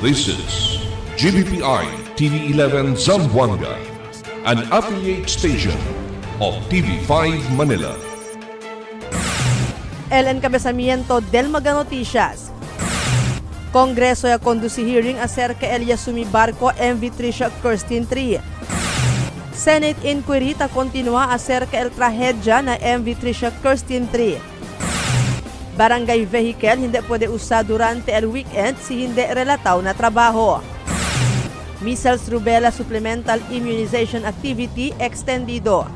This is GBPI TV11 Zamboanga, an affiliate station of TV5 Manila. El encabezamiento del Maga Noticias. Kongreso ya conduce hearing acerca el Yasumi Barco MV Tricia Kirsten 3. Senate inquiry ta continua acerca el trahedya na MV Tricia Kirsten 3. Barangay vehicle hindi pwede usar durante el weekend si hindi relataw na trabaho. Measles Rubella Supplemental Immunization Activity extendido.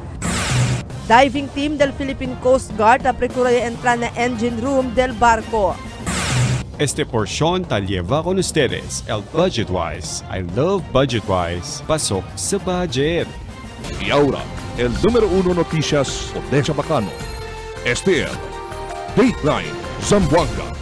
Diving team del Philippine Coast Guard aprecura ya entrar na engine room del barco. Este porción tal lleva con ustedes el Budgetwise. I love Budgetwise. Pasok sa budget. Y ahora, el número 1 noticias de Chabacano. Este es Dateline Zamboanga.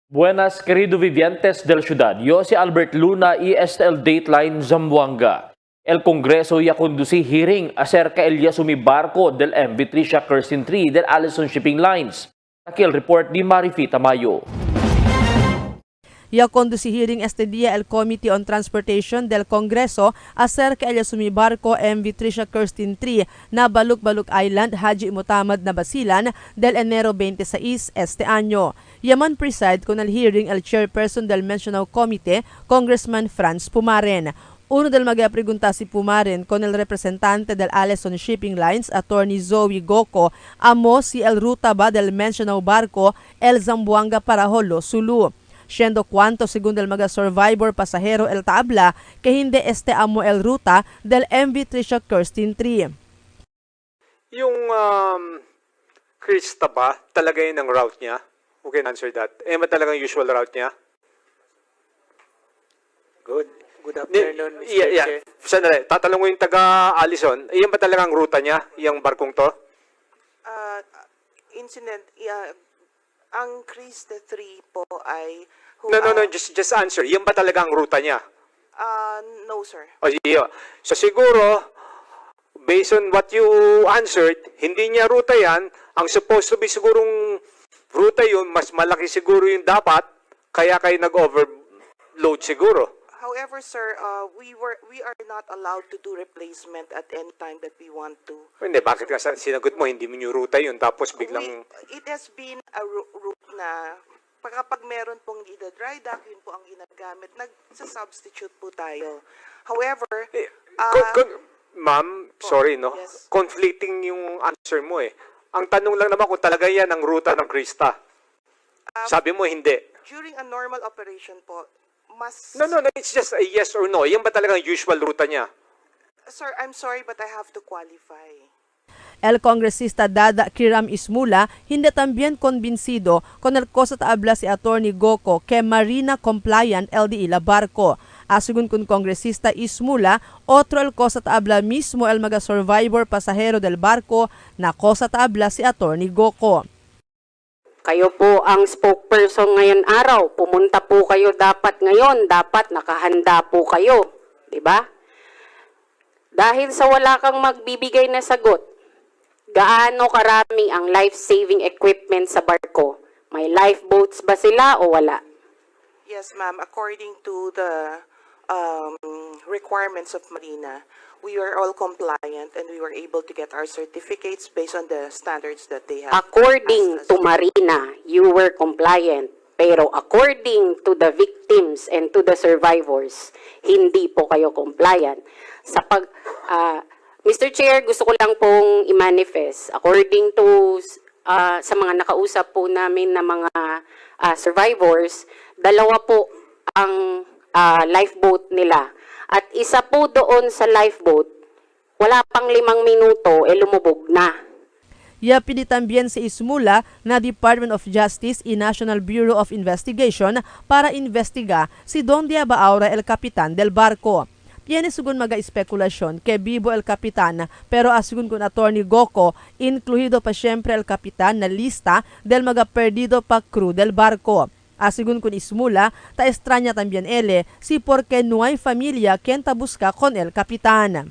Buenas, querido vivientes del ciudad. Yo si Albert Luna y este el Dateline Zamboanga. El Congreso ya conduce hearing acerca el Yasumi Barco del MV Tricia Kirsten 3 del Allison Shipping Lines. Aquí el report ni Marifita Mayo. Ya conduce hearing este día el Committee on Transportation del Congreso acerca el Yasumi Barco MV Tricia Kirsten 3 na Baluk-Baluk Island, Haji Mutamad na Basilan del Enero 26 este año. Yaman preside con el hearing el chairperson del mencionado comité, Congressman Franz Pumaren. Uno del mag-pregunta si Pumaren con el representante del Allison Shipping Lines, Attorney Zoe Goco, amo si el ruta ba del mencionado barco el Zamboanga para Holo, Sulu. Siendo cuanto segundo el survivor pasahero el tabla que hindi este amo el ruta del MV Tricia Kirsten 3. Yung Krista ba, talaga yun ang route niya? Who can answer that? Ba talagang usual route niya? Good afternoon, Mr. Chair. Sandali, tatanong mo yung taga-Allison, iyan ba talagang ruta niya, yung barkong to? Ang Krista 3 po ay... No, just answer. Iyan ba talagang ruta niya? No, sir. O, yeah. So siguro, based on what you answered, hindi niya ruta yan. Ang supposed to be sigurong ruta yun, mas malaki siguro yung dapat, kaya kayo nag-overload siguro. However, sir, we are not allowed to do replacement at any time that we want to. Hindi, bakit ka sinagot mo, hindi mo yung ruta yun, tapos biglang... It has been a route na kapag meron pong dry dock, yun po ang ginagamit. Nagsa-substitute po tayo. However... Ma'am, sorry, no? Yes. Conflicting yung answer mo eh. Ang tanong lang naman kung talaga yan ang ruta ng Krista. Sabi mo hindi. During a normal operation po, mas... No, it's just a yes or no. Yan ba talagang usual ruta niya? Sir, I'm sorry but I have to qualify. El Congresista Dada Kiram Ismula hindi también convencido con el cosa taabla si Attorney Goco que marina compliant LDI la barco. Asugun kun Congresista Ismula, otro el cosa taabla mismo el survivor pasahero del barco na cosa taabla si Attorney Goco. Kayo po ang spokesperson ngayon araw. Pumunta po kayo dapat ngayon. Dapat nakahanda po kayo. Diba? Dahil sa wala kang magbibigay na sagot, gaano karami ang life-saving equipment sa barko? May lifeboats ba sila o wala? Yes, ma'am. According to the requirements of Marina, we were all compliant and we were able to get our certificates based on the standards that they have. According to Marina, you were compliant. Pero according to the victims and to the survivors, hindi po kayo compliant. Mr. Chair, gusto ko lang pong i-manifest. According to sa mga nakausap po namin na mga survivors, dalawa po ang lifeboat nila. At isa po doon sa lifeboat, wala pang 5 minuto, lumubog na. Ya pinitambien sa ismula na Department of Justice i National Bureau of Investigation para investiga si Don Diaba Aura el Capitan del barko. Tiene sugun maga espekulasyon kay Bibo el Capitan pero asugun kun Attorney Goco, incluido pa siyempre el Capitan na lista del mga perdido pa crew del barko. Asugun kun ismula, ta extraña también ele si porque no hay familia quien ta busca con el Capitan.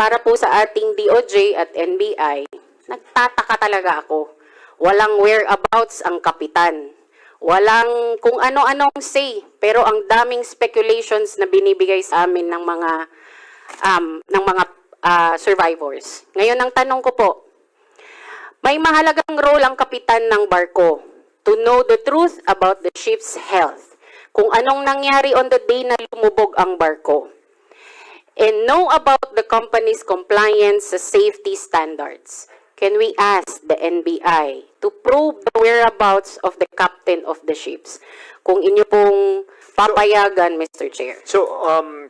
Para po sa ating DOJ at NBI, nagtataka talaga ako. Walang whereabouts ang kapitan. Walang kung ano-anong say, pero ang daming speculations na binibigay sa amin ng mga survivors. Ngayon ang tanong ko po, may mahalagang role ang kapitan ng barko to know the truth about the ship's health. Kung anong nangyari on the day na lumubog ang barko. And know about the company's compliance sa safety standards. Can we ask the NBI to probe the whereabouts of the captain of the ships? Kung inyo pong papayagan, Mr. Chair. So,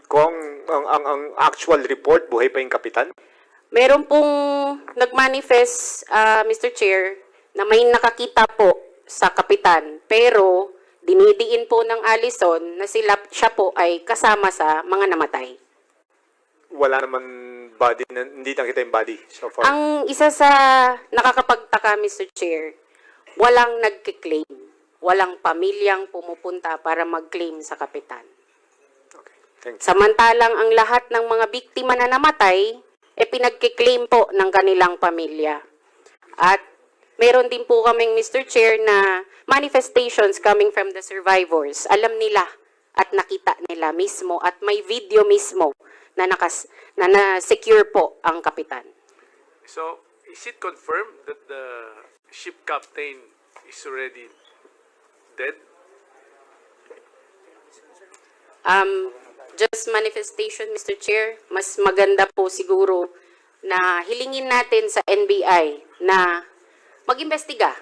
kung ang actual report, buhay pa yung kapitan? Meron pong nag-manifest, Mr. Chair, na may nakakita po sa kapitan, pero dinidiin po ng Allison na siya po ay kasama sa mga namatay. Wala naman body, hindi nakita yung body so far. Ang isa sa nakakapagtaka, Mr. Chair, walang nagkiklaim. Walang pamilyang pumupunta para mag-claim sa kapitan. Okay, thank you. Samantalang ang lahat ng mga biktima na namatay, pinagkiklaim po ng kanilang pamilya. At meron din po kaming, Mr. Chair, na manifestations coming from the survivors. Alam nila at nakita nila mismo at may video mismo na na-secure po ang kapitan. So, is it confirmed that the ship captain is already dead? Just manifestation, Mr. Chair. Mas maganda po siguro na hilingin natin sa NBI na mag-imbestiga.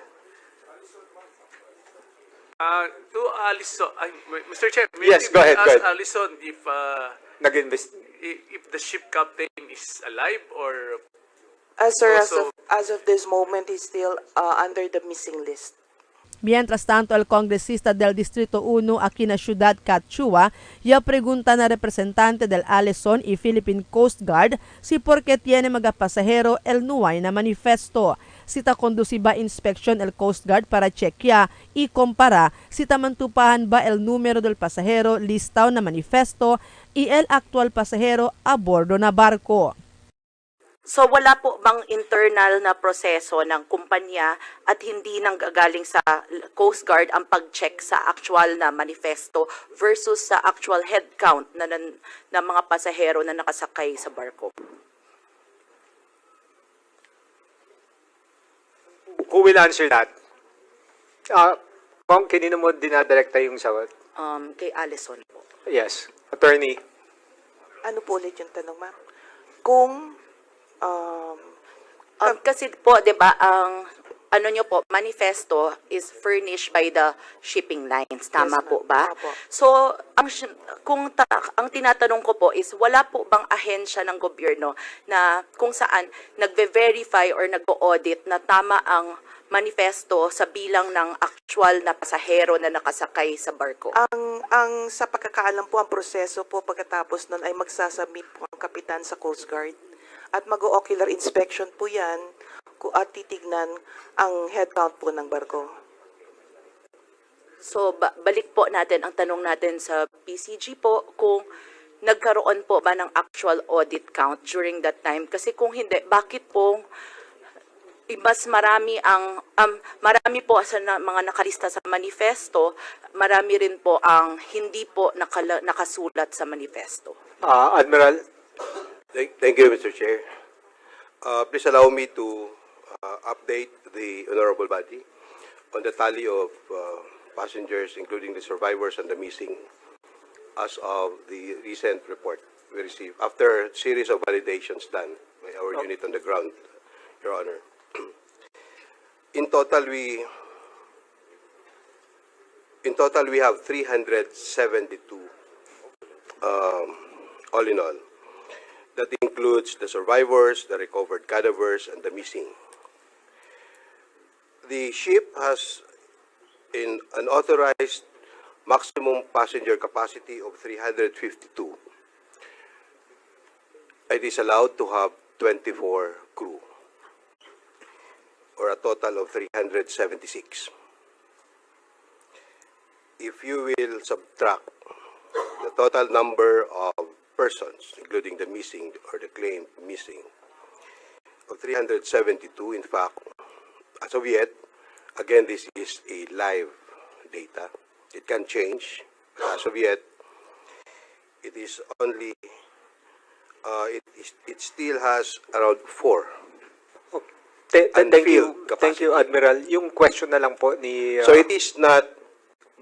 To Allison, Mr. Chair, Yes, go ahead, go ask ahead. Allison if if the ship captain is alive or Sir, Also- as of this moment, he's still under the missing list. Mientras tanto, el congresista del Distrito 1 aquí na Ciudad Catchua, ya pregunta na representante del Allison y Philippine Coast Guard si por qué tiene mga pasahero el nuay na manifesto. Sita conduciba inspection el Coast Guard para chequea y compara si tamantupahan ba el número del pasahero listaw na manifesto y el actual pasahero a bordo na barko. So wala po bang internal na proseso ng kumpanya at hindi nang gagaling sa Coast Guard ang pag-check sa actual na manifesto versus sa actual head count na mga pasahero na nakasakay sa barko? Who will answer that? Kung kanino mo dinadirekta yung sagot? Kay Allison po. Yes. Attorney. Ano po ulit yung tanong, ma'am? Kung Kasi po, 'di ba, ang ano nyo po, manifesto is furnished by the shipping lines. Tama Yes, po ma'am. ba? Opo. So, ang tinatanong ko po is, wala po bang ahensya ng gobyerno na kung saan nagve-verify or nag-audit na tama ang manifesto sa bilang ng actual na pasahero na nakasakay sa barko? ang sa pagkakaalam po, ang proseso po pagkatapos nun ay magsasubmit po ang kapitan sa Coast Guard. At mag-ocular inspection po yan at titignan ang head count po ng barko. So, balik po natin ang tanong natin sa PCG po kung nagkaroon po ba ng actual audit count during that time. Kasi kung hindi, bakit po mas marami marami po sa mga nakalista sa manifesto, marami rin po ang hindi po nakasulat sa manifesto. Admiral. Thank you, Mr. Chair. Please allow me to update the honorable body on the tally of passengers, including the survivors and the missing, as of the recent report we received after a series of validations done by our unit on the ground, Your Honor. In total, we have 372, all in all. That includes the survivors, the recovered cadavers, and the missing. The ship has an authorized maximum passenger capacity of 352. It is allowed to have 24 crew, or a total of 376. If you will subtract the total number of persons, including the missing or the claimed missing, of 372, in fact, as of yet, again, this is a live data. It can change, but as of yet, it is only, it still has around 4. Thank you, capacity. Admiral. Yung question na lang po ni... So it is not,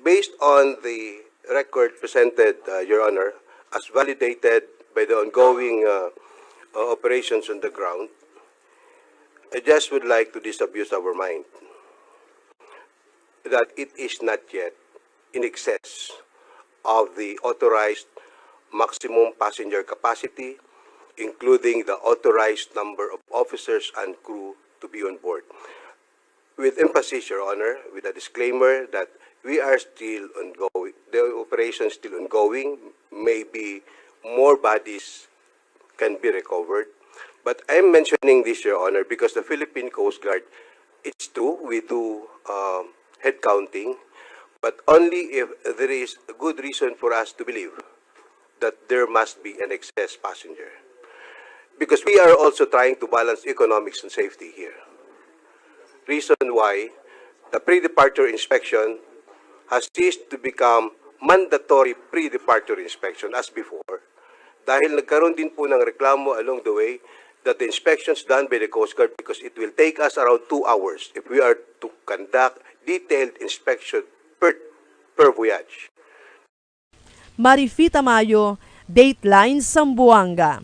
based on the record presented, Your Honor, as validated by the ongoing operations on the ground, I just would like to disabuse our mind that it is not yet in excess of the authorized maximum passenger capacity, including the authorized number of officers and crew to be on board. With emphasis, Your Honor, with a disclaimer that we are still ongoing, the operation is still ongoing, maybe more bodies can be recovered. But I'm mentioning this, Your Honor, because the Philippine Coast Guard, it's true, we do head counting, but only if there is a good reason for us to believe that there must be an excess passenger. Because we are also trying to balance economics and safety here. Reason why the pre-departure inspection has ceased to become mandatory pre-departure inspection as before, dahil nagkaroon din po ng reklamo along the way that the inspections done by the Coast Guard, because it will take us around 2 hours if we are to conduct detailed inspection per voyage. Marifita Mayo, Dateline Zamboanga.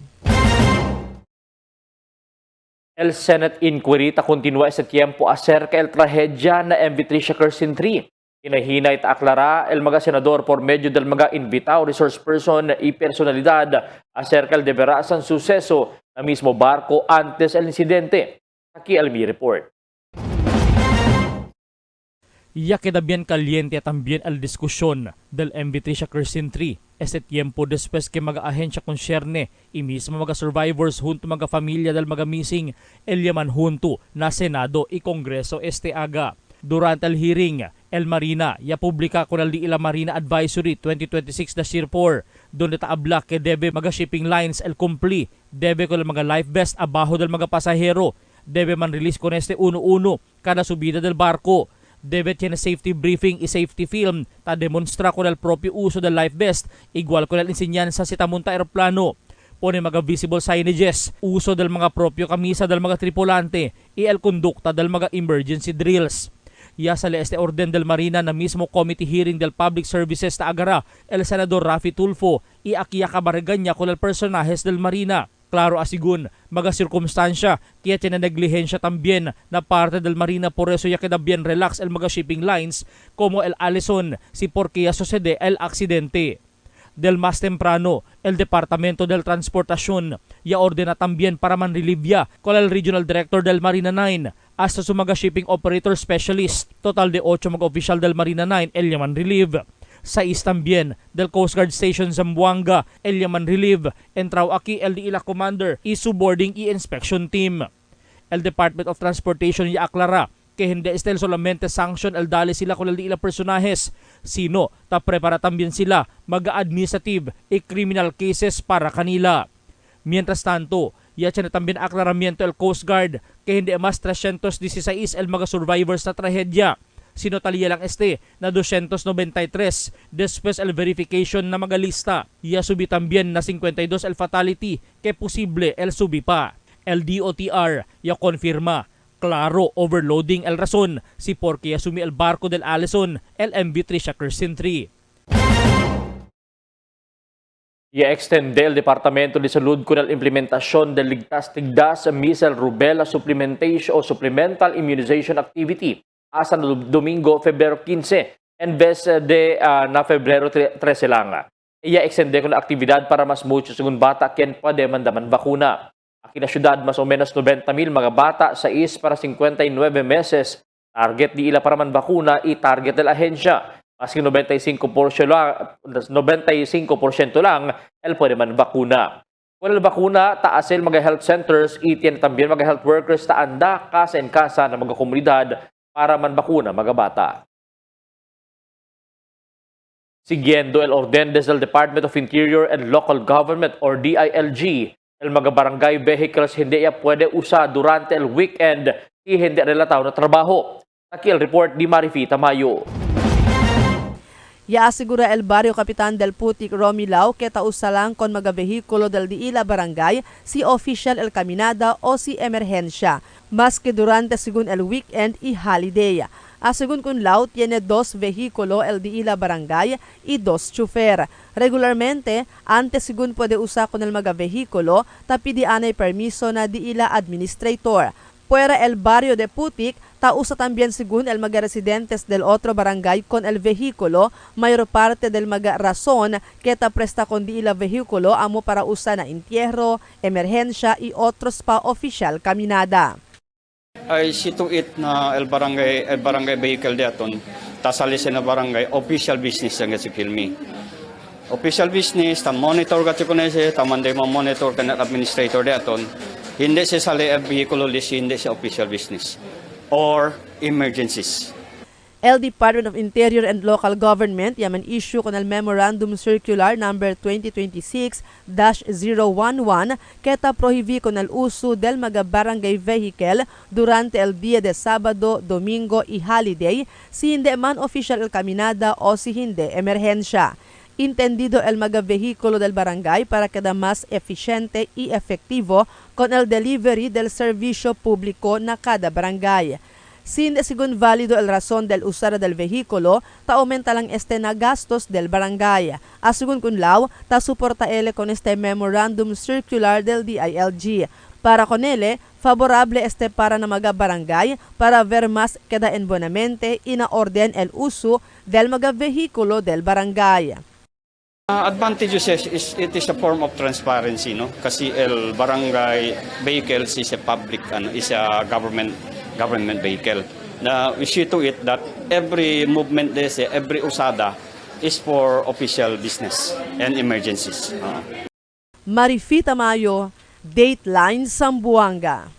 El Senate inquiry ta continua sa tiempo acerca el trahedya na MV Tricia Kirsten 3. Hinahinay ta aklara el mga senador por medio del mga invitao resource person y personalidad acerca el deberasang suceso na mismo barco antes el insidente. Aquí el mi report. Ya queda bien caliente también la discusión del MV Tricia Kirsten 3 ese tiempo después que mga ahensya concerne y mismo mga survivors junto mga familia del mga missing el yaman junto na Senado y Kongreso este aga. Durante el hearing, el Marina ya publika con el Ila Marina Advisory 2026-4 donde taabla que debe mga shipping lines el kumpli, debe con el mga life vest abajo del mga pasahero, debe man release con este 1-1 kada subida del barco. Debe tiene safety briefing y safety film ta demonstra con el propio uso del life vest igual con el enseñanza si tamunta aeroplano. Pone mga visible signages, uso del mga propio kamisa del mga tripulante y el kondukta del mga emergency drills. Ya sale este orden del Marina na mismo committee hearing del Public Services ta agara el Senador Rafi Tulfo y akiya kabaraganya con el personajes del Marina. Claro asigun, mga sirkumstansya, kaya tinanaglihensya tambien na parte del Marina, por eso ya queda bien relax el mga shipping lines como el Allison, si porque ya sucede el aksidente. Del más temprano, el Departamento del Transportación ya ordena tambien para manrelivya con el Regional Director del Marina 9 hasta su mga shipping operator specialist. Total de 8 mga opisyal del Marina 9 el yaman relieve. 6 también del Coast Guard Station Zamboanga, el yaman relieve, entraw aquí el Ila Commander y subboarding y inspection team. El Department of Transportation ya aklara que hindi estel solamente sanction el dali sila con el Ila personajes, sino ta prepara también sila mag-administrative y criminal cases para kanila. Mientras tanto, ya tiene también aklaramiento el Coast Guard que hindi mas 316 el mga survivors na trahedya. Sino taliya lang este na 293 después el verification na mga lista. Ya subi tambien na 52 el fatality que posible el subi pa. El DOTR ya konfirma. Claro, overloading el rason si porque ya sumi el barco del Allison, el MV Tricia Kirsten 3. I-extende el Departamento de Salud con la implementación del ligtas-tigdas missile rubella supplementation o supplemental immunization activity hasta Domingo, Febrero 15, en vez de na Febrero 13 lang. I-extende con la aktividad para mas mucho según bata quien pwede mandaman bakuna. Aquí na syudad, mas o menos 90,000 mga bata, 6 para 59 meses Target di ila para man bakuna i-target del ahensya. Maski 95% lang el pwede man bakuna. Kung el bakuna, taasil mga health centers, itiyan también mga health workers taanda kasa en kasa ng mga komunidad para man bakuna mga bata. Siguiendo el ordendes del Department of Interior and Local Government or DILG, el mga barangay vehicles hindi ya pwede usa durante el weekend y hindi relataw na trabaho. Aquí el report di Marifi Tamayo. Ya asegura el barrio Kapitan del Putik Romilao que tausalang kon mga behikulo del Diila Barangay si official el caminada o si emerhensya, maski durante según el weekend y holiday. Asegun kun Lao tiene 2 vehículo el Diila Barangay y 2 chofer. Regularmente, antes según puede usar con el mga vehículo, tapi di anay permiso na Diila Administrator. Fuera el barrio de Putik, tausa también según el mga residentes del otro barangay con el vehículo, mayor parte del mga razón que ta presta con Diila vehículo amo para usar na entierro, emerhensya y otros pa official caminada. I see to it na el barangay vehicle daton tasali sa barangay official business ang si filmi. Official business ta monitor gati ko na siya taman day monitor kan administrator daton hindi siya sali el vehicle list hindi siya official business or emergencies. El Department of Interior and Local Government yaman issue con el Memorandum Circular number 2026-011 keta prohibí con el uso del mga barangay vehicle durante el día de Sábado, Domingo y holiday si hindi man official el caminada o si hindi emerhensya. Intendido el mga vehículo del barangay para quedar más eficiente y efectivo con el delivery del servicio público na cada barangay. Sin según válido el razón del usar del vehículo, ta aumenta lang este na gastos del barangay. Asegun kun Lao, ta suporta ele con este memorandum circular del DILG. Para con ele, favorable este para na mga barangay para ver más queda en buenamente y na orden el uso del mga vehículo del barangay. Advantages is it is a form of transparency, no? Kasi el barangay vehicles is a public is a government vehicle. Now we see to it that every movement every usada is for official business and emergencies. Marifi Tamayo, Dateline Zamboanga.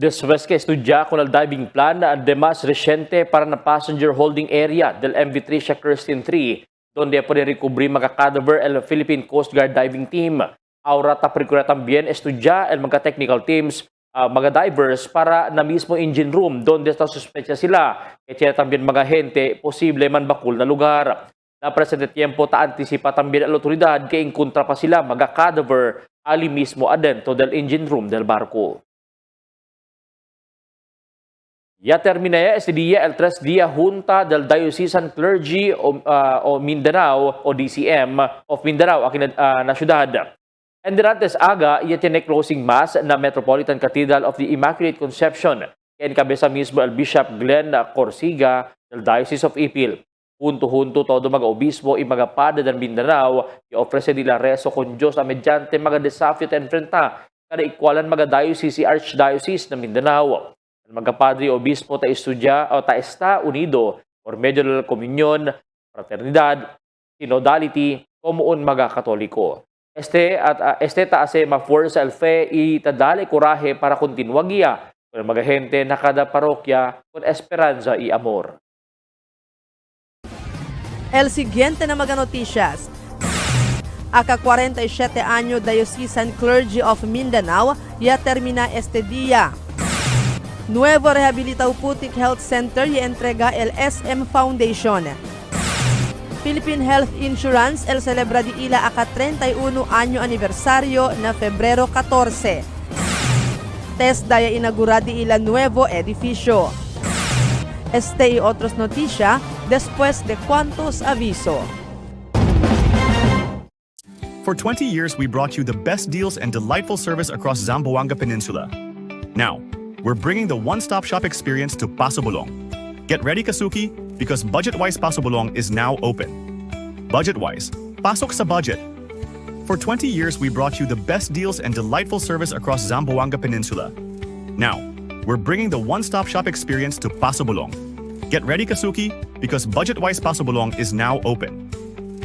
Después que estudia con el diving plan de más reciente para na passenger holding area del MV Tricia Kirsten 3, donde puede recubrir mga cadaver el Philippine Coast Guard Diving Team. Ahora procura también estudia el mga technical teams, mga divers para na mismo engine room, donde está suspecha sila. Que tiene también mga gente posible man bakul na lugar. Na presente tiempo ta anticipa también la autoridad que encontra pa sila mga cadaver ali mismo adentro del engine room del barco. Ya termina este día el 3 día Junta del Diocesan Clergy o Mindanao o DCM of Mindanao aquí na syudad. And antes aga, ya tiene closing mass na Metropolitan Cathedral of the Immaculate Conception que encabeza mismo el Bishop Glenn Corsiga del Diocese of Ipil. Junto-junto todo mga obispo y mga padre del Mindanao i-ofrece nila reso con Diyos mediante mga desafio at enfrenta kada ikwalan mga diocese Archdiocese ng Mindanao. Mga padre o obispo ta estudya o ta está unido por medio de la comunión, fraternidad, synodality, como un mga katoliko. Este ta hace ma-fuerza el fe y ta dale coraje para continuar guía con mga gente na cada parokya con esperanza y amor. El siguiente na mga noticias. Aka 47 año Diocesan Clergy of Mindanao ya termina este día. Nuevo Rehabilitao Putik Health Center y entrega el SM Foundation. Philippine Health Insurance el celebra di ila aka 31 año aniversario na Febrero 14. TESDA ya inaugura di ila nuevo edificio. Este y otros noticia después de cuantos aviso. For 20 years, we brought you the best deals and delightful service across Zamboanga Peninsula. Now, we're bringing the one-stop shop experience to Paso Bulong. Get ready, Kasuki, because Budget-Wise Paso Bulong is now open. Budget-Wise, pasok sa budget. For 20 years, we brought you the best deals and delightful service across Zamboanga Peninsula. Now, we're bringing the one-stop shop experience to Paso Bulong. Get ready, Kasuki, because Budgetwise Paso Bulong is now open.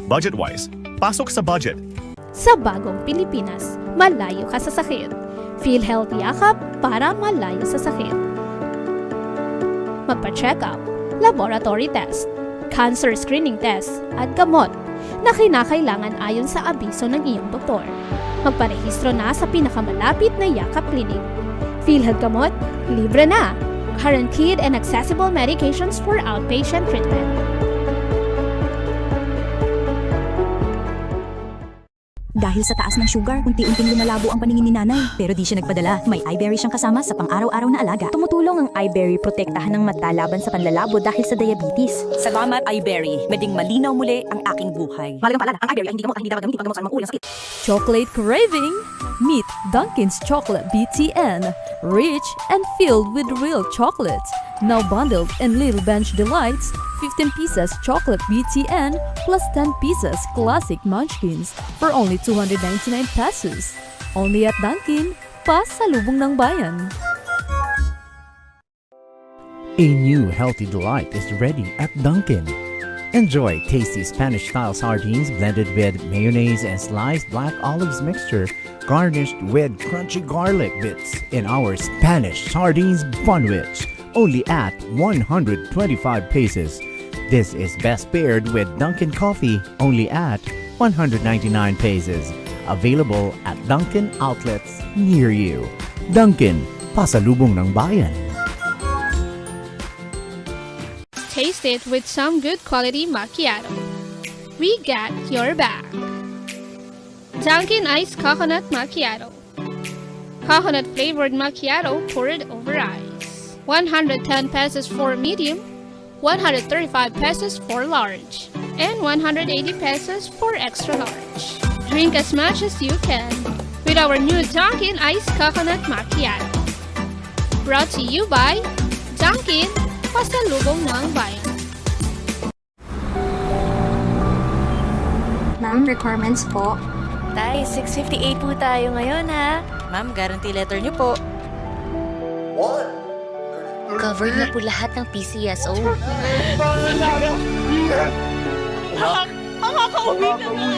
Budgetwise, pasok sa budget. Sa bagong Pilipinas, malayo ka sa sakit. PhilHealth Yakap para malayo sa sakit. Magpa-check up, laboratory test, cancer screening test, at gamot na kinakailangan ayon sa abiso ng iyong doktor. Magparehistro na sa pinakamalapit na Yakap Clinic. PhilHealth Gamot, libre na! Guaranteed and accessible medications for outpatient treatment. Dahil sa taas ng sugar, unti-unting lumalabo ang paningin ni nanay. Pero di siya nagpadala. May iBerry siyang kasama sa pang-araw-araw na alaga. Tumutulong ang iBerry protektahan ng mata laban sa panlalabo dahil sa diabetes. Salamat iBerry. Meding malinaw muli ang aking buhay. Mahalagang paalala, ang iBerry ay hindi gamot at hindi dapat gamitin paggamot sa anumang uri ng sakit. Chocolate craving? Meet Dunkin's Chocolate BTN. Rich and filled with real chocolate. Now bundled in Little Bench Delights, 15 pieces chocolate BTN plus 10 pieces classic munchkins for only 299 pesos. Only at Dunkin, pasalubong ng bayan. A new healthy delight is ready at Dunkin'. Enjoy tasty Spanish-style sardines blended with mayonnaise and sliced black olives mixture, garnished with crunchy garlic bits in our Spanish sardines bunwich, only at 125 pesos. This is best paired with Dunkin' coffee, only at 199 pesos. Available at Dunkin' outlets near you. Dunkin', pasalubong ng bayan. Taste it with some good quality macchiato. We got your back. Dunkin' Iced Coconut Macchiato. Coconut flavored macchiato poured over ice. 110 pesos for medium, 135 pesos for large, and 180 pesos for extra large. Drink as much as you can with our new Dunkin' Iced Coconut Macchiato. Brought to you by Dunkin', pasalubong ng bayan. Ma'am, requirements po. Tay, 658 po tayo ngayon ha. Ma'am, guarantee letter niyo po. Covered na po lahat ng PCSO. Makakauwi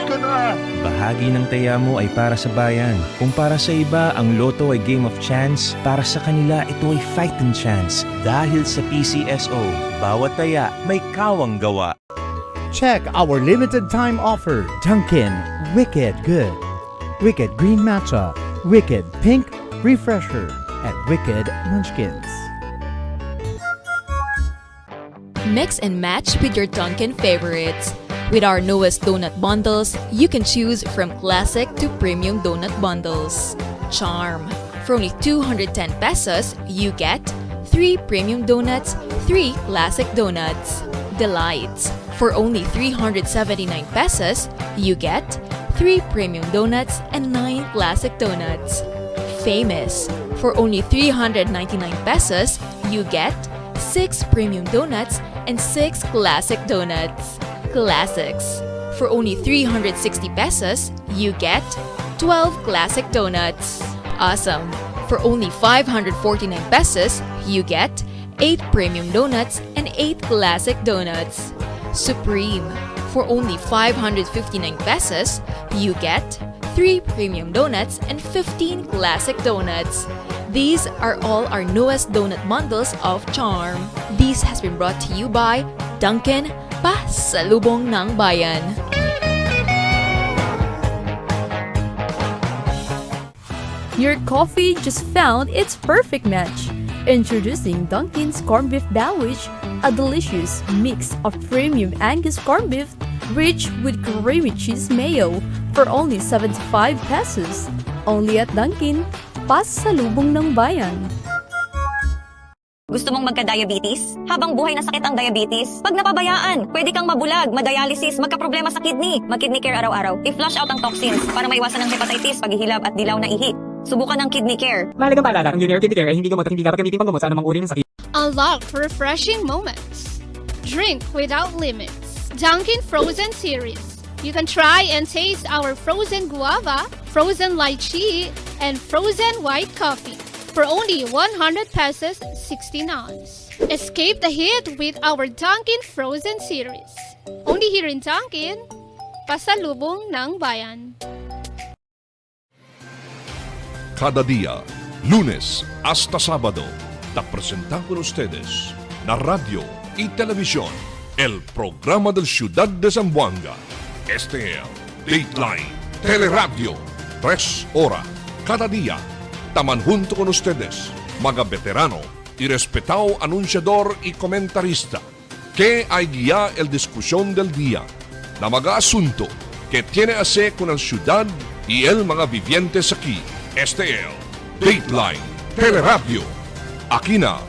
ka na! Bahagi ng taya mo ay para sa bayan. Kung para sa iba, ang Lotto ay game of chance, para sa kanila ito ay fighting chance. Dahil sa PCSO, bawat taya may kawang gawa. Check our limited time offer. Dunkin' Wicked Good, Wicked Green Matcha, Wicked Pink Refresher, and Wicked Munchkins. Mix and match with your Dunkin' favorites. With our newest donut bundles, you can choose from classic to premium donut bundles. Charm. For only 210 pesos, you get 3 premium donuts, 3 classic donuts. Delights. For only 379 pesos, you get 3 premium donuts and 9 classic donuts. Famous. For only 399 pesos, you get 6 premium donuts and 6 classic donuts. Classics. For only 360 pesos, you get 12 classic donuts. Awesome. For only 549 pesos, you get 8 premium donuts and 8 classic donuts. Supreme. For only 559 pesos, you get 3 premium donuts and 15 classic donuts. These are all our newest donut bundles of Charm. This has been brought to you by Dunkin', pasalubong ng bayan. Your coffee just found its perfect match. Introducing Dunkin's Corned Beef Sandwich, a delicious mix of premium Angus corned beef rich with creamy cheese mayo for only 75 pesos. Only at Dunkin', pasalubong ng bayan. Gusto mong magka-diabetes? Habang buhay na sakit ang diabetes, pag napabayaan, pwede kang mabulag, madialysis, magka-problema sa kidney. Mag-kidney care araw-araw. I-flush out ang toxins para maiwasan ang hepatitis, paghihilab at dilaw na ihi. Subukan ang kidney care. Mahalagang paalala, ang Junior Kidney Care ay hindi gamot at hindi dapat gamitin panggamot sa anumang uri ng sakit. Unlock refreshing moments. Drink without limits. Dunkin' Frozen Series. You can try and taste our frozen guava, frozen lychee, and frozen white coffee. for only 100 pesos 16 ounce. Escape the heat with our Dunkin' Frozen series. Only here in Dunkin', pasalubong ng bayan. Cada día, lunes hasta sábado, te presentan con ustedes la radio y televisión, el programa del Ciudad de Zamboanga. Este es Dateline Teleradio, 3 horas cada día. Taman junto con ustedes, mga veterano y respetado anunciador y comentarista, que hay guía el discusión del día, na mga asunto que tiene a ver con la ciudad y el mga vivientes aquí. Este es Dateline Teleradio. Aquí na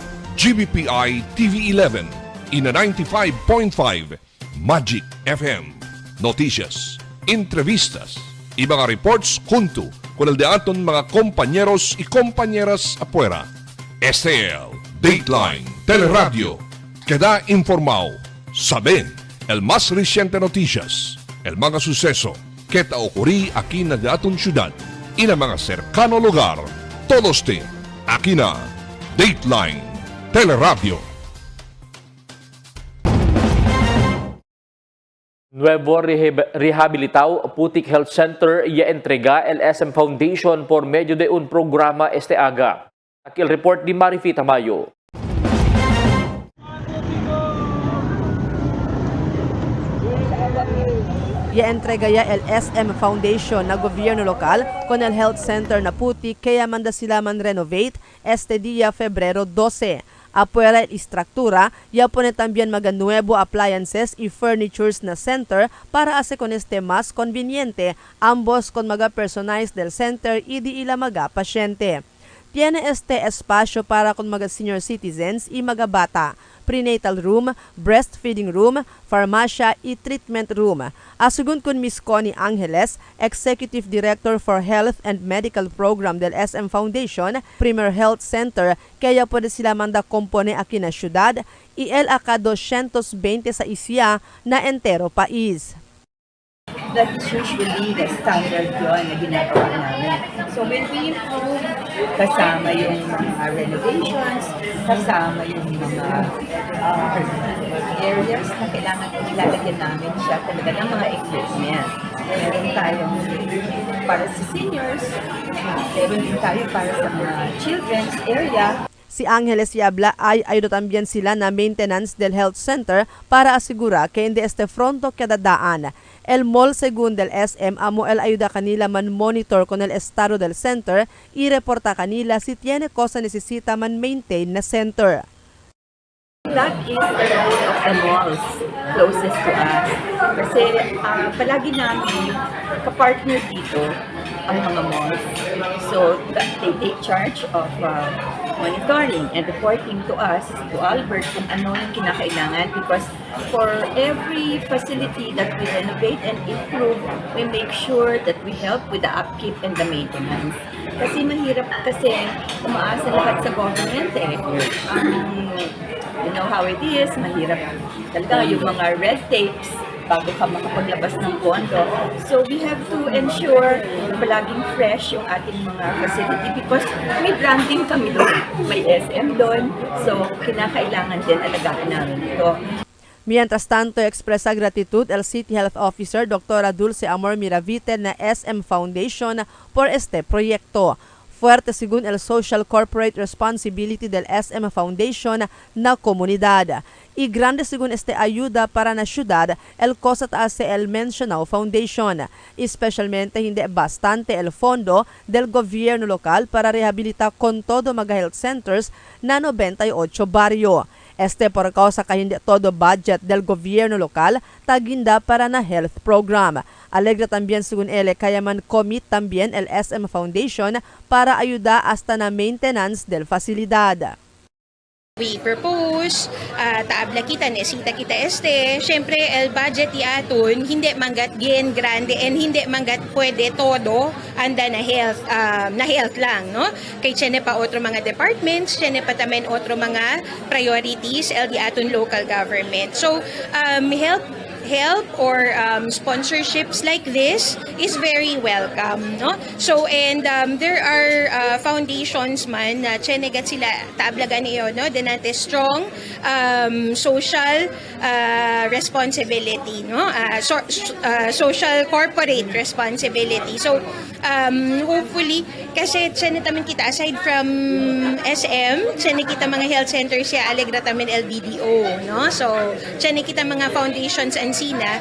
GBPI TV11 y na 95.5 Magic FM. Noticias, entrevistas y mga reports junto con el de aton mga compañeros y compañeras afuera. Este es Dateline Teleradio. Queda informado, saben el más reciente noticias, el mga suceso que te ocurrí aquí na de aton ciudad y na mga cercano lugar. Todos te aquí na Dateline Teleradio. Nuevo rehabilitado Putik Health Center y entrega el SM Foundation por medio de un programa este aga. Aquí el report de Marifita Mayo. Entrega ya el SM Foundation na gobyerno lokal con el health center na Putik kaya manda sila man renovate este día Febrero 12. Apuera el estructura, ya pone también mga nuevo appliances y furnitures na center para hacer con este más conveniente, ambos con mga personalized del center y di ila mga pasyente. Tiene este espacio para con mga senior citizens y mga bata, prenatal room, breastfeeding room, farmasya y treatment room. Asugun kun Miss Connie Angeles, Executive Director for Health and Medical Program del SM Foundation, Premier Health Center, kaya pwede sila manda kompone aquí na syudad, y el aka 220 sa isya na entero pais. That is usually the standard yun na ginagawa namin. So when we improve, kasama yung mga renovations, kasama yung mga areas na kailangan ilalagyan namin siya talaga ng mga equipment. Meron tayong para sa seniors, meron din tayo para sa mga children's area. Si Angeles Yabla ay ayuda también sila na maintenance del health center para asigura que hindi este fronto kadadaan. El mall según del SM amo el ayuda kanila man monitor con el estado del center y reporta kanila si tiene cosa necesita man maintain na center. That is the role of the malls closest to us. Kasi palagi namin kapartner dito ang mga malls. So they take charge of monitoring and reporting to us, to Albert, kung ano yung kinakailangan because for every facility that we renovate and improve, we make sure that we help with the upkeep and the maintenance. Kasi mahirap kasi umaasa lahat sa government eh. You know how it is, mahirap talaga yung mga red tapes bago ka makapaglabas ng pondo. So we have to ensure na palaging fresh yung ating mga facility because may branding kami doon, may SM doon. So kinakailangan din alagaan namin ito. Mientras tanto, expresa gratitud el City Health Officer Dr. Dulce Amor Miravite na SM Foundation por este proyecto. Fuerte según el Social Corporate Responsibility del SM Foundation na komunidad. Y grande según este ayuda para na syudad el cosa taas el mencionado foundation. Especialmente hindi bastante el fondo del gobierno lokal para rehabilitar con todo mga health centers na 98 baryo. Este por causa que hindi todo budget del gobierno lokal taginda para na health program. Alegra también según él kaya man commit también el SM Foundation para ayuda hasta na maintenance del facilidad. We propose, taabla kita, nesita kita syempre el budget yaton, hindi manggat gen grande and hindi manggat pwede todo anda na health lang, no? Kay tiene pa otro mga departments, tiene pa tamen otro mga priorities el di aton local government. So, help or sponsorships like this is very welcome, no? So and there are foundations man na chenegat sila taablagan niyo, no? Denante strong social responsibility, no? Social corporate responsibility. So hopefully kasi chenet tamen kita aside from SM, chenet kita mga health centers siya Alegra tamen LBDO, no? So chenet kita mga foundations and SINA.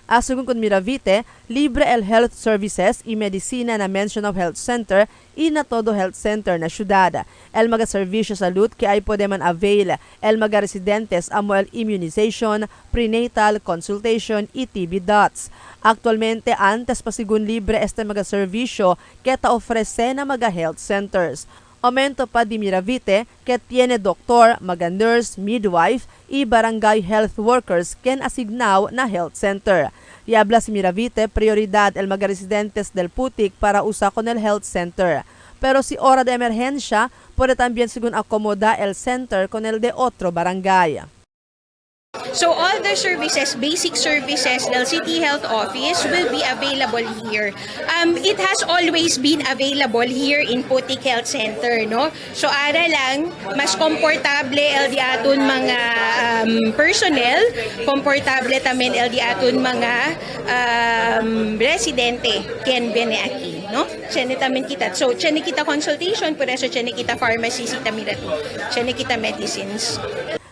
Asugon kun Miravite, libre el health services y medicina na mention of health center y na todo health center na syudad. El mga servisyo salud que ay pwede man avail el mga residentes amo el immunization, prenatal, consultation y TB dots. Actualmente, antes pa sigun libre este mga servisyo que ta ofrece na mga health centers. Aumento pa di Miravite que tiene doktor, mga nurse, midwife y barangay health workers ken asignaw na health center. Yabla si Miravite, prioridad el mga residentes del Putik para usa con el health center. Pero si hora de emergencia, puede también sigun acomoda el center con el de otro barangay. So all the services, basic services del City Health Office will be available here. It has always been available here in Putik Health Center, no? So ara lang mas komportable el di aton mga personnel, komportable tamen el di aton mga residente ken bene aquí, no? Chene tamen kita. So chene kita consultation, por eso chene kita pharmacy, chene kita medicines.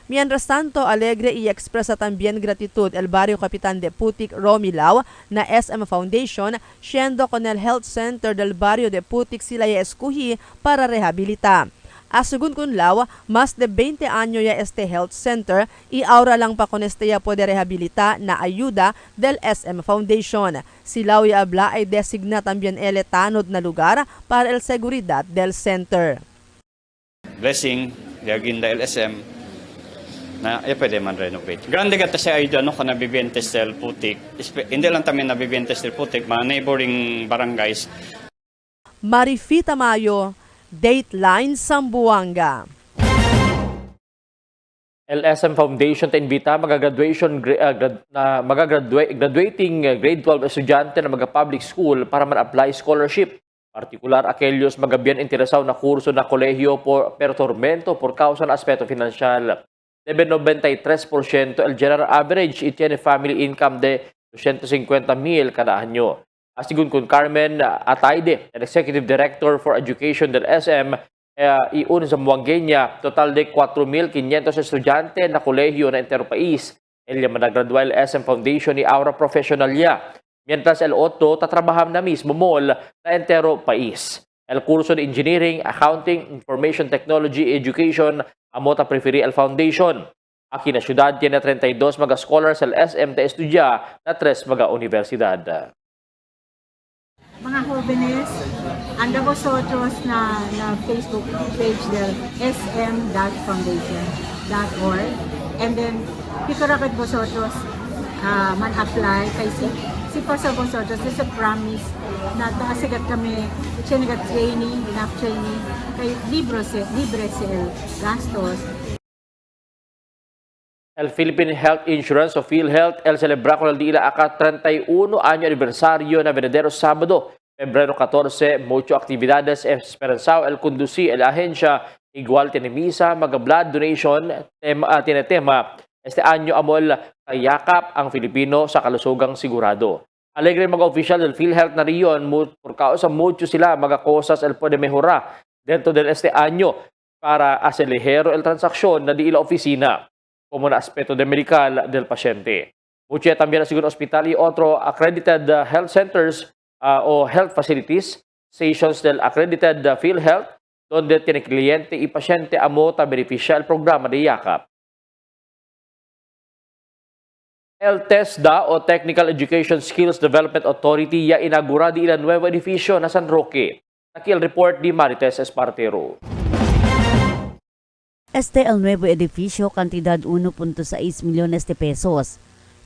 Mientras tanto, alegre y expresa también gratitud el barrio Capitan de Putik, Romilao, na SM Foundation, siendo con el health center del barrio de Putik sila ya escogí para rehabilitar. Asugun kun Lao, más de 20 años ya este health center y ahora lang pa con este ya puede rehabilitar na ayuda del SM Foundation. Si Lao ya habla ay designa también el tanod na lugar para el seguridad del center. Blessing, Yaginda LSM, na pwede man renovate. Grande gata siya ay dyan, kung nabibentes del Putik. Hindi lang tamin nabibentes del Putik, mga neighboring barangays. Marifita Mayo, Dateline Zamboanga. LSM Foundation ta invita graduating grade 12 estudyante na public school para man-apply scholarship. Partikular aquellos magabyan interesaw na kurso na kolehiyo per tormento por causa ng aspeto financial. Debe 93% el general average y tiene family income de 250,000 cada año. Asigun kun Carmen Atayde, el Executive Director for Education del SM, iun sa Zamboangueña, total de 4,500 estudyante na kolehiyo na entero país. Ella managradua el SM Foundation y Aura Professional ya. Mientras el otro tatrabaham na mismo mall na entero país. El curso de Engineering, Accounting, Information Technology, Education, amota preferi el Foundation. Aquí na syudad tiene 32 mga scholars el SM te estudya na 3 mga universidad. Mga jóvenes, anda vosotros na Facebook page del sm.foundation.org and then picarakat vosotros man-apply kay si pasa vosotros is a promise na taasigat kami chinigat training, enough training kay libre el gastos. El Philippine Health Insurance o PhilHealth el celebra con el día aka 31 año aniversario na venidero Sabado, Pebrero 14, mucho actividades esperanzao el conduci el agencia igual tiene misa, mga blood donation, tiene tema este año amol kayakap ang Filipino sa kalusugang sigurado. Alegre mga official del PhilHealth na riyon por causa mucho sila mga cosas el puede mejora dentro del este año para hacer ligero el transaksyon na di ila oficina como na aspeto de medical del pasyente. Mucho también asigun hospital y otro accredited health centers o health facilities, stations del accredited PhilHealth, donde tiene kliyente y pasyente amo ta beneficia el programa de yakap. El TESDA o Technical Education Skills Development Authority ya inagura di ilang nuevo edificio na San Roque. Aquí el report di Marites Espartero. Este el nuevo edificio, cantidad 1.6 millones de pesos.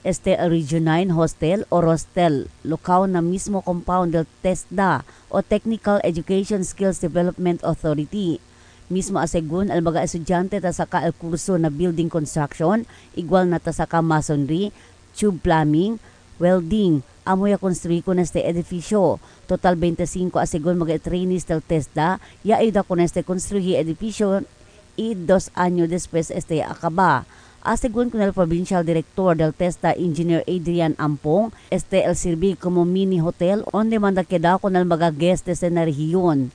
Este el Region 9 Hostel o Rostel, locaw na mismo compound del TESDA o Technical Education Skills Development Authority. Mismo asegun al mga estudyante tasaka el kurso na building construction, igual na tasaka masonry, tube plumbing, welding, amoy konstruy ko neste edifisyo. Total 25 asigon mag-trainees del TESDA, ya ayuda ko neste konstruhi edifisyo, 2 año después este akaba. Asigon ko ng Provincial Director del TESDA, Engineer Adrian Ampong, este el sirvi como mini hotel onde manda queda ko ng mga guests na rehiyon.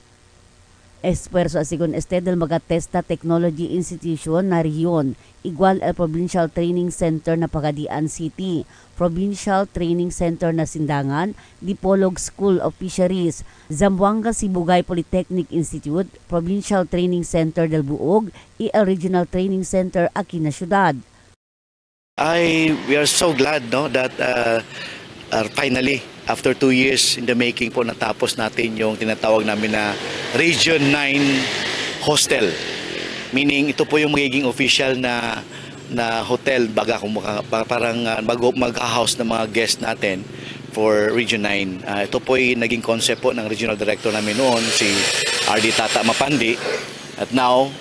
Esfuerzo asigon este del mga TESDA Technology Institution na rehiyon, igual el Provincial Training Center na Pagadian City, Provincial Training Center na Sindangan, Dipolog School of Fisheries, Zamboanga Sibugay Polytechnic Institute, Provincial Training Center del Buog, el Regional Training Center aquí na syudad. We are so glad that finally, after 2 years in the making po, natapos natin yung tinatawag namin na Region 9 Hostel. Meaning, ito po yung magiging official na hotel, parang mag-house ng mga guests natin for Region 9. Ito po yung naging concept po ng Regional Director namin noon, si RD Tata Mapandi. At now,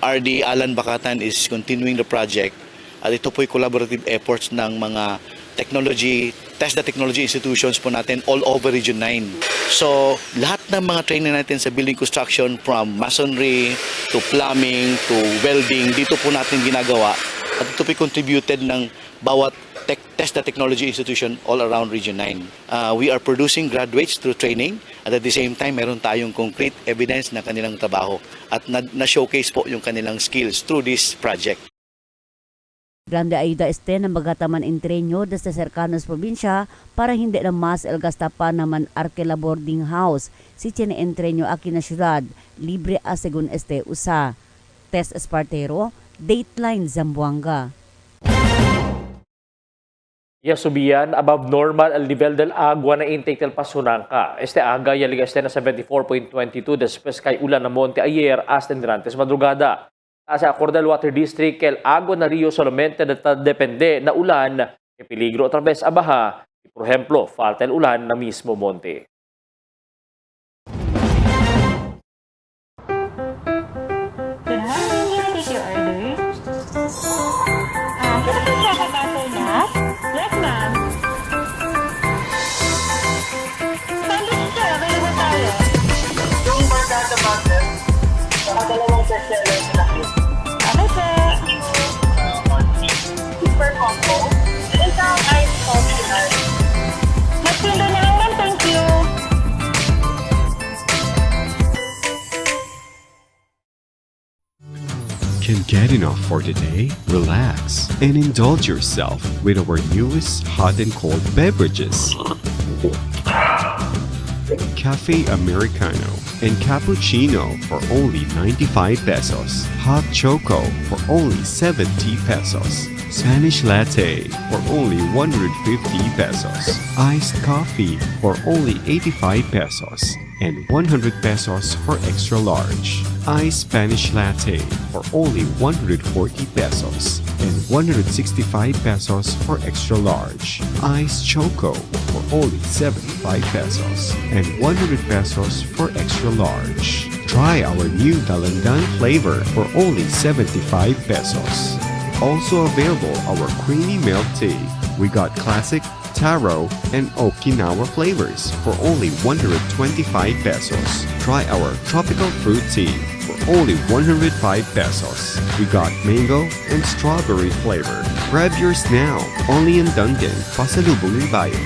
RD Alan Bakatan is continuing the project. At ito po yung collaborative efforts ng mga TESDA Technology Institutions po natin all over Region 9. So, lahat ng mga training natin sa building construction, from masonry to plumbing to welding, dito po natin ginagawa. At ito po contributed ng bawat TESDA Technology Institution all around Region 9. We are producing graduates through training, at at the same time, meron tayong concrete evidence na kanilang trabaho at na-showcase po yung kanilang skills through this project. Grande ayuda este ng magataman entrenyo desde cercanos probinsya para hindi na mas el gastapan naman Arkela boarding house. Si tiene entrenyo aquí na syudad, libre a segun este usa. Tess Espartero, Dateline Zamboanga. Subiyan, above normal el nivel del agua na intake del Pasunanca. Este aga yaliga este na 74.22 después kay ulan na monte ayer hasta durante madrugada. Sa Cordel Water District, el agua na rio solamente depende na ulan, e peligro otra vez abaha, por ejemplo, falta el ulan na mismo monte. Can't get enough for today? Relax and indulge yourself with our newest hot and cold beverages. Cafe Americano and Cappuccino for only 95 pesos. Hot Choco for only 70 pesos. Spanish Latte for only 150 pesos. Iced Coffee for only 85 pesos. And 100 pesos for extra large. Iced Spanish Latte for only 140 pesos. And 165 pesos for extra large. Iced Choco for only 75 pesos. And 100 pesos for extra large. Try our new Dalandan flavor for only 75 pesos. Also available our creamy milk tea. We got classic, taro, and Okinawa flavors for only 125 pesos. Try our tropical fruit tea for only 105 pesos. We got mango and strawberry flavor. Grab yours now, only in Dunkin, Pasalubong Bayan.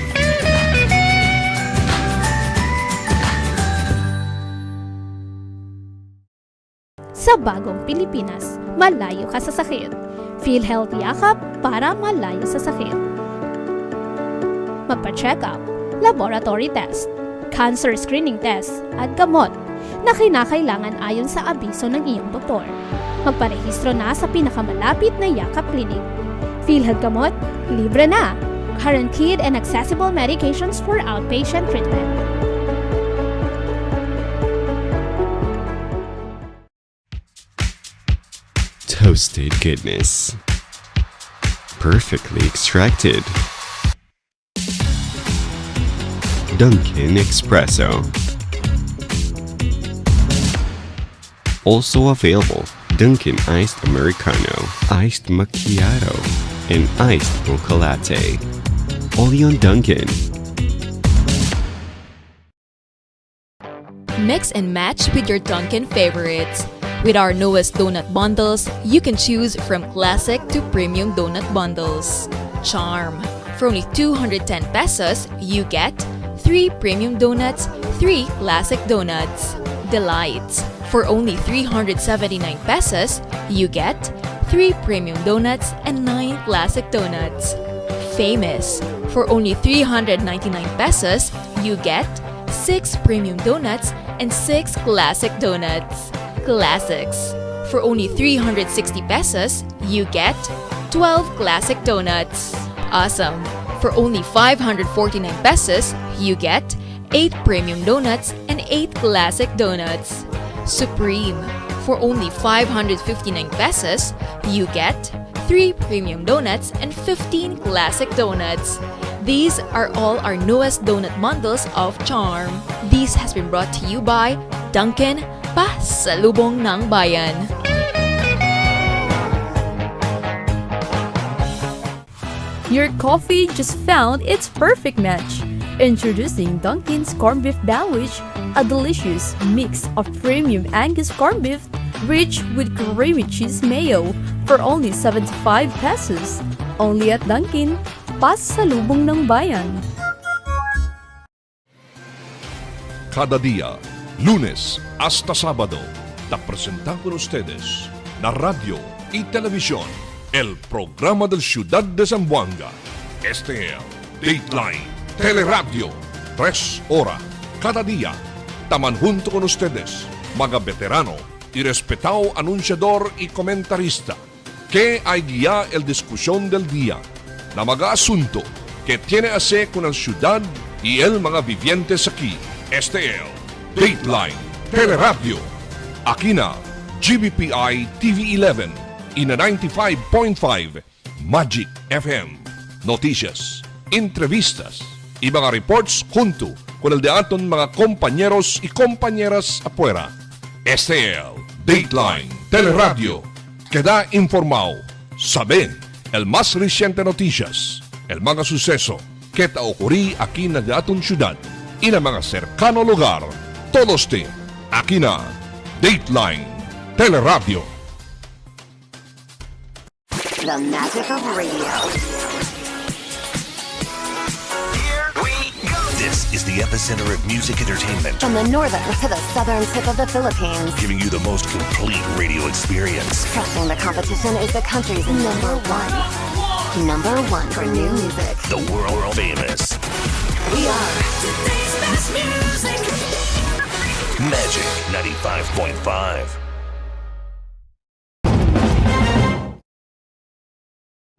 Sa bagong Pilipinas, malayo ka sa sakit. Feel healthy yakap para malayo sa sakit. Magpa-check up, laboratory test, cancer screening test, at gamot na kinakailangan ayon sa abiso ng iyong doktor. Magparehistro na sa pinakamalapit na yakap clinic. PhilHealth Gamot, libre na. Guaranteed and accessible medications for outpatient treatment. Toasted goodness. Perfectly extracted. Dunkin' Espresso. Also available, Dunkin' Iced Americano, Iced Macchiato, and iced mocha latte. Only on Dunkin'. Mix and match with your Dunkin' favorites. With our newest donut bundles, you can choose from classic to premium donut bundles. Charm. For only 210 pesos, you get 3 premium donuts, 3 classic donuts. Delights. For only 379 pesos, you get 3 premium donuts and 9 classic donuts. Famous. For only 399 pesos, you get 6 premium donuts and 6 classic donuts. Classics. For only 360 pesos, you get 12 classic donuts. Awesome. For only 549 pesos, you get 8 premium donuts and 8 classic donuts. Supreme. For only 559 pesos, you get 3 premium donuts and 15 classic donuts. These are all our newest donut bundles of Charm. This has been brought to you by Dunkin', Pasalubong ng Bayan. Your coffee just found its perfect match. Introducing Dunkin's Corned Beef Sandwich, a delicious mix of premium Angus corned beef rich with creamy cheese mayo for only 75 pesos. Only at Dunkin', Pasalubong ng Bayan. Cada día, lunes hasta sábado, te presentamos con ustedes la radio y televisión, el programa del Ciudad de Zamboanga. Este es Dateline Teleradio, 3 horas cada día. Taman junto con ustedes, mga veterano y respetado anunciador y comentarista, que hay guía el discusión del día, na mga asunto que tiene a ver con la ciudad y el mga vivientes aquí. Este es Dateline Teleradio. Aquí na GBPI TV11 y na 95.5 Magic FM. Noticias, entrevistas y mga reports junto con el de aton mga compañeros y compañeras afuera. Este es Dateline Teleradio. Queda informado, sabe el más reciente noticias, el mga suceso que te ocurrí aquí na de aton ciudad y na mga cercano lugar. Todos te aquí na Dateline Teleradio. The magic of radio. This is the epicenter of music entertainment, From the northern to the southern tip of the Philippines. giving you the most complete radio experience. Crushing the competition is the country's number one. Number one for new music. The world famous We are today's best music. Magic 95.5.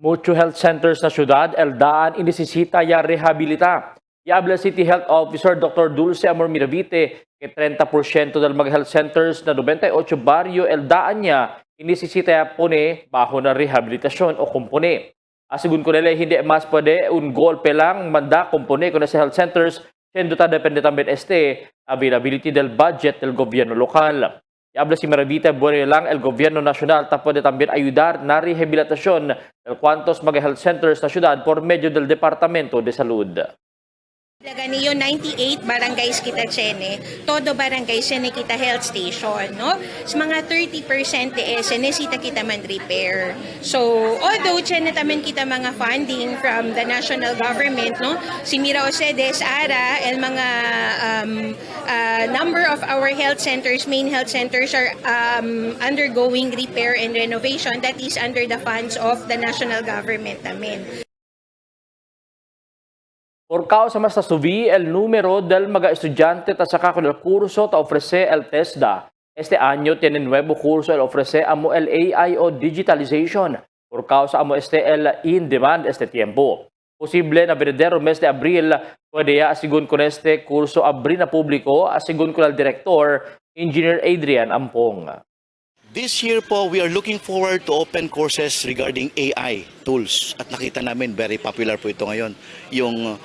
Mucho health centers sa syudad, Eldaan, inisisita ya rehabilita. Yabla City Health Officer Dr. Dulce Amor Miravite que 30% del mga health centers na 98 barrio Eldaan niya inisisita ya pone bajo na rehabilitasyon o kumpone. Asigun ko nila hindi mas pwede un golpe lang manda kumpone ko na sa health centers siendo ta depende también availability del budget del gobierno lokal. Yabla si Miravite bueno lang el gobierno nacional ta pwede también ayudar na rehabilitasyon del cuantos mga health centers na syudad por medio del Departamento de Salud. Laga niyo 98 barangays kita Chene, todo barangay Chene kita health station, no? Sa mga 30% nesita kita man repair. So, although Chene tamen kita mga funding from the national government, no? Si Mira Ocedes, Ara, el mga number of our health centers, main health centers are undergoing repair and renovation. That is under the funds of the national government tamen. Por causa mas subí el número del mga estudiante tasaka con el curso ta ofrece el TESDA. Este año tiene nuevo curso el ofrece amo el AI o digitalization. Por causa amo el in demand este tiempo. Posible na venidero mes de abril puede ya asigun con este curso abrir na publiko asigun con el director Engineer Adrian Ampong. This year po, we are looking forward to open courses regarding AI tools. At nakita namin, very popular po ito ngayon. Yung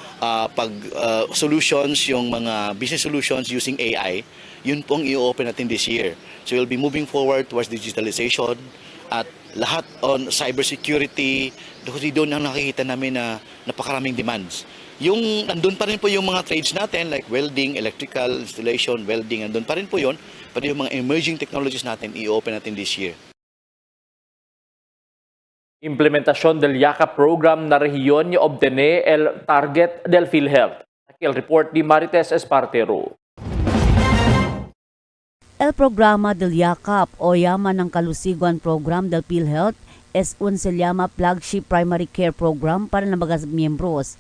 solutions, yung mga business solutions using AI, yun pong i-open natin this year. So we'll be moving forward towards digitalization at lahat on cybersecurity, kasi doon ang nakikita namin na napakaraming demands. Yung nandun pa rin po yung mga trades natin like welding, electrical installation, welding, nandun pa rin po yun. Pero yung mga emerging technologies natin, i-open natin this year. Implementasyon del YAKAP program na rehiyon ni obtene el target del PhilHealth. El report ni Marites Espartero. El programa del YAKAP o Yaman ng Kalusugan Program del PhilHealth es un se llama flagship primary care program para ng mga miyembros.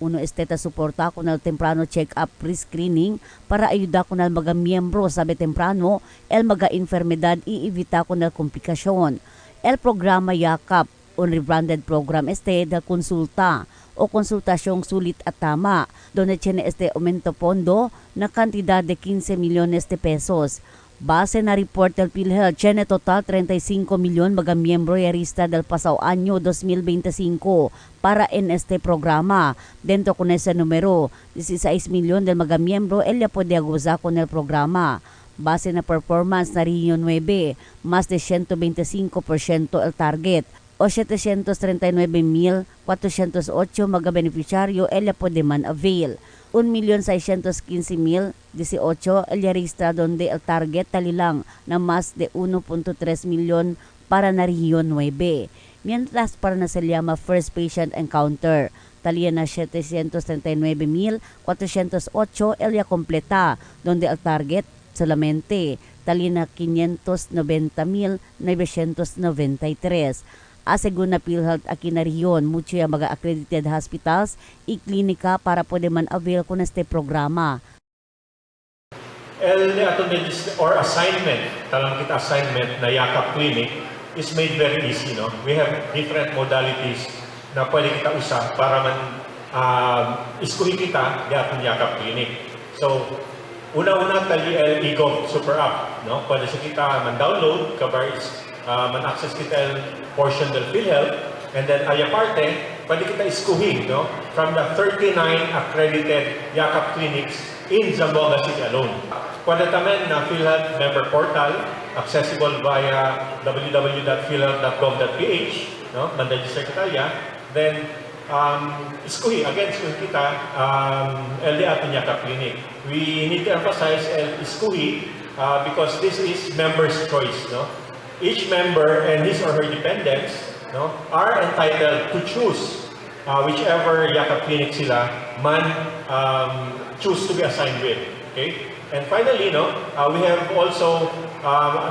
Uno esteta suporta con el temprano check-up pre-screening para ayuda con el mga miyembro sabe temprano el mga enfermedad iivita con el komplikasyon. El programa YAKAP, un rebranded program del konsulta o konsultasyong sulit at tama, donde tiene aumento pondo na kantidad de 15 millones de pesos. Base na report del PhilHealth, tiene total 35 milyon mga miyembro y arista del pasado año 2025 para en este programa. Dentro con ese número, 16 milyon del mga miyembro ella puede gozar con el programa. Base na performance na Rio 9, más de 125% el target o 739,408 mga beneficiaryo ella puede man avail. 1,615,018 el registra donde el target talilang na más de 1.3 milyon para na Region 9. Mientras para na se llama First Patient Encounter, talía na 739,408 el ya completa, donde el target solamente talía na 590,993. Asegun na PhilHealth aquí na riyon, mucho yung mga accredited hospitals y klinika para pwede man avail ko na este programa. El or assignment, talang kita assignment na YAKAP Clinic is made very easy, no? We have different modalities na pwede kita usap para man iskuhin kita di atong YAKAP Clinic. So, una-una tali el eGov Super App, no? Pwede sa kita man-download, kabar man-access kita el portion del PhilHealth, and then ay aparte, pwede kita iskuhin, no? From the 39 accredited YAKAP clinics in Zamboanga City alone. Pwede tamen na PhilHealth member portal, accessible via www.philhealth.gov.ph, no? Man-register kita ya. Then, iskuhin kita LDA at YAKAP clinic. We need to emphasize iskuhin because this is member's choice, no? Each member and his or her dependents, no, are entitled to choose whichever YAKAP clinic sila man choose to be assigned with. Okay? And finally, no, we have also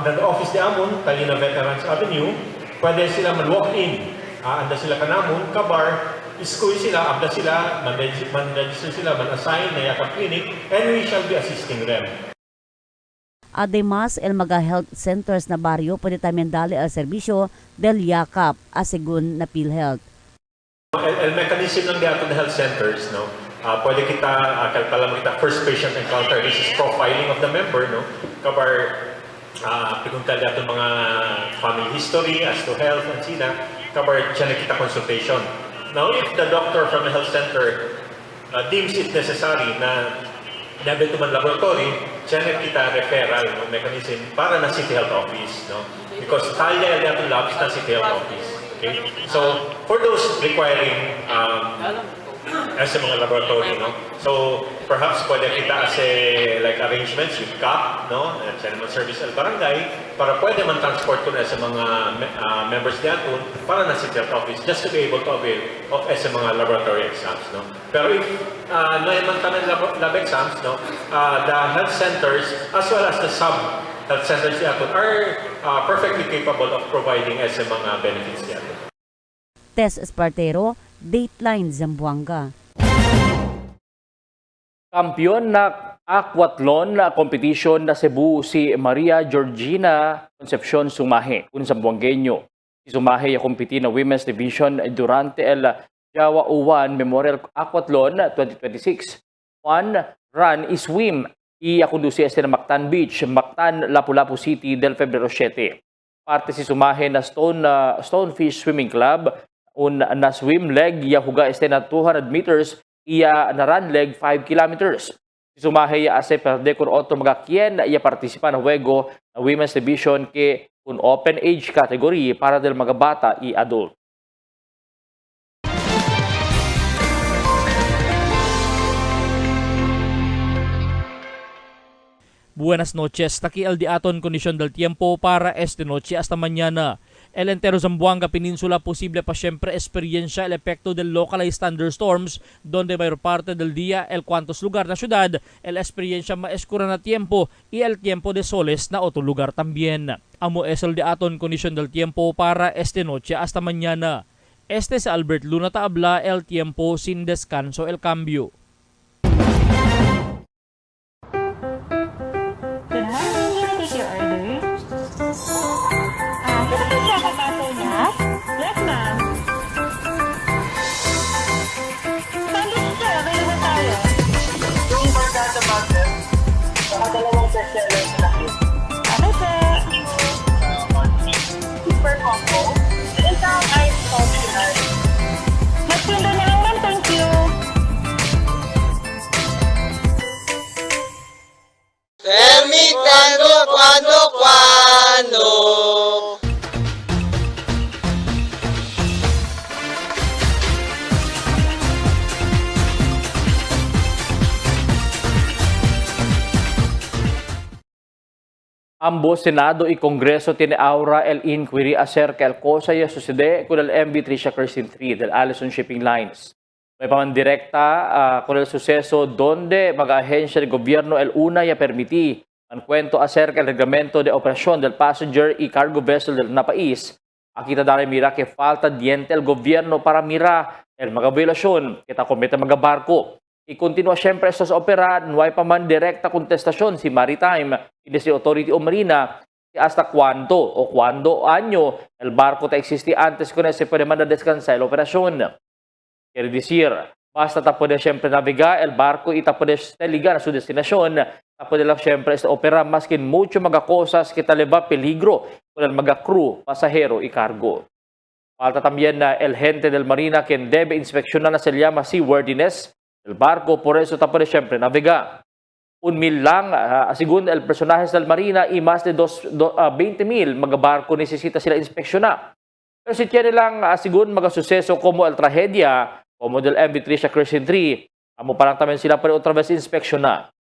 the office de Amon, Talina Veterans Avenue. Pwede sila man-walk-in. Anda sila kanamon, kabar, iskuy sila, abda sila, man-register sila, man-assign na YAKAP clinic, and we shall be assisting them. Además, el mga health centers na barrio pwede también dali al serbisyo del YAKAP asegun na PhilHealth. El mechanism ng the health centers, no? Pwede kita kalkalam kita first patient encounter. This is profiling of the member, no? Kabar pikuntal dato mga family history as to health and sina. Kabar siya kita consultation. Now, if the doctor from the health center deems it necessary na nabi tuman laboratory, siya kita referral no, mechanism para na City Health Office, no? Because talya yung labs na City Health Office. Okay? So, for those requiring as a mga laboratory, no? So, perhaps pwede kita as like arrangements with CAP, no? General Service El Barangay, para pwede man transport ko na sa mga members diyan para na City Health Office just to be able to avail of as mga laboratory exams, no? Pero if naman tanan lab exams, no? The health centers as well as the sub-health centers diyan are perfectly capable of providing as mga benefits diyan. Tess Espartero, Dateline Zamboanga. Kampiyon na aquathlon na competition na Cebu si Maria Georgina Concepcion Sumahe, un Zamboangueño. Si Sumahe ya compete na Women's Division durante el Jawa U1 Memorial Aquathlon 2026. One run is swim y conduce este na Mactan Beach, Mactan, Lapu-Lapu City del Febrero 7. Parte si Sumahe na Stonefish Swimming Club, un na swim leg ya huga este na 200 meters iya na run leg 5 kilometers. Si sumahe ya ase perde kun otto mga kien na iya partisipan na huego na Women's Division ke un open age category para del mga bata i adult. Buenas noches, taki el di aton kondisyon del tiempo para esta noche hasta mañana. El entero Zamboanga Peninsula posible pa siempre experiencia el efecto del localized thunderstorms donde mayor parte del día el cuantos lugar na ciudad el experiencia maeskura na tiempo y el tiempo de soles na otro lugar también. Amo es el di aton kondisyon del tiempo para esta noche hasta mañana. Este es Albert Luna Taabla, el tiempo sin descanso el cambio. Yes, ma'am. Sandwich sir, available tayo. Yung bargata butter, saka dalawang bestseller sa laki. Okay, sir. Super combo. Isang ice coffee ice. Magsundo na lang, ma'am. Thank you. Tell me cuando. Ambos Senado y Congreso tiene ahora el inquiry acerca del cosa y sucede con el MV Tricia Kirsten 3 del Allison Shipping Lines. May pamandirekta con el suceso donde mag-ahensya del gobierno el una ya permití ang kwento acerca del reglamento de operación del passenger y cargo vessel del napais. Aquí tadari mira que falta diente el gobierno para mira el mga violasyon kita komite mga barko. Y continúa siempre estos opera, no hay pa man directa contestación si Maritime y si Authority o Marina hasta cuánto o cuándo año el barco te existe antes con ese puede mandar descansar la operación. Quiere decir, basta ta puede siempre navegar el barco y ta puede ligar a su destinación, ta puede lang siempre opera maskin mucho mga cosas que tal va peligro con el mga crew, pasajero y cargo. Falta también el gente del Marina quien debe inspeccionar se llama seaworthiness el barco, por eso ta puede siempre navegar. 1,000 lang, según el personaje del Marina, y más de 20,000 mga barko necesita sila inspeksyonar. Pero si tiene lang, según mga suceso como el tragedia, como del MV Tricia Kirsten 3, amo pa lang también sila puede otra vez inspeksyonar.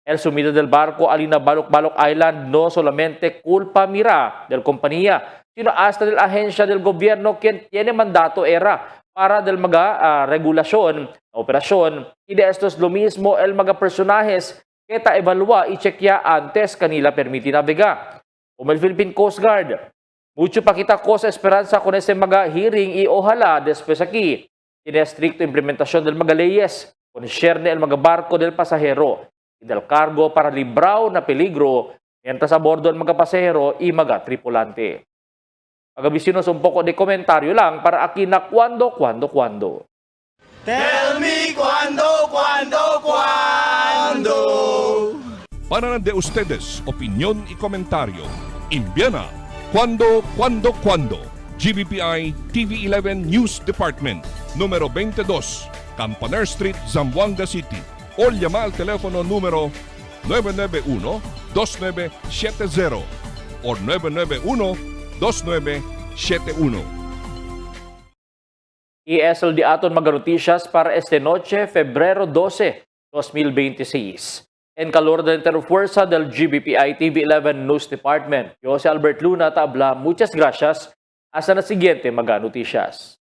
El sumido del barco alina Balok Island no solamente culpa mira del compañía, sino hasta del agencia del gobierno quien tiene mandato era para del mga regulasyon, operasyon, y de estos lo mismo el mga personajes que ta evalua y checkya antes kanila permiti navega. Como el Philippine Coast Guard, mucho pa kita ko sa esperanza con ese mga hearing y ojalá después aquí, tiene estricto implementación del mga leyes, concerne el mga barco del pasahero y del cargo para libraw na peligro mientras a bordo el mga pasahero y mga tripulante. Pagabisinos un poco de komentaryo lang para aquí na cuando. Tell me cuando. Para de ustedes, opinión y comentario. Envíana cuando. GBPI TV11 News Department, número 22, Campaner Street, Zamboanga City. O llama al teléfono número 991-2970 o 991-2971. Y es el de aton mga noticias para esta noche, Febrero 12, 2026. En calor de interfuerza del GBPI TV11 News Department, yo si Albert Luna Taabla, muchas gracias. Hasta na siguiente mga noticias.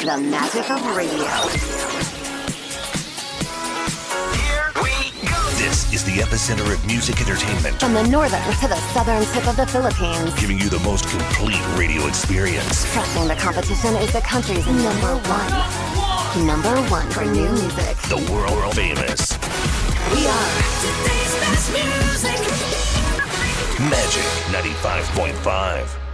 The magic of radio. This is the epicenter of music entertainment, From the northern to the southern tip of the Philippines. giving you the most complete radio experience. Crushing the competition is the country's #1. Number 1 for new music. The world famous We are today's best music. Magic 95.5.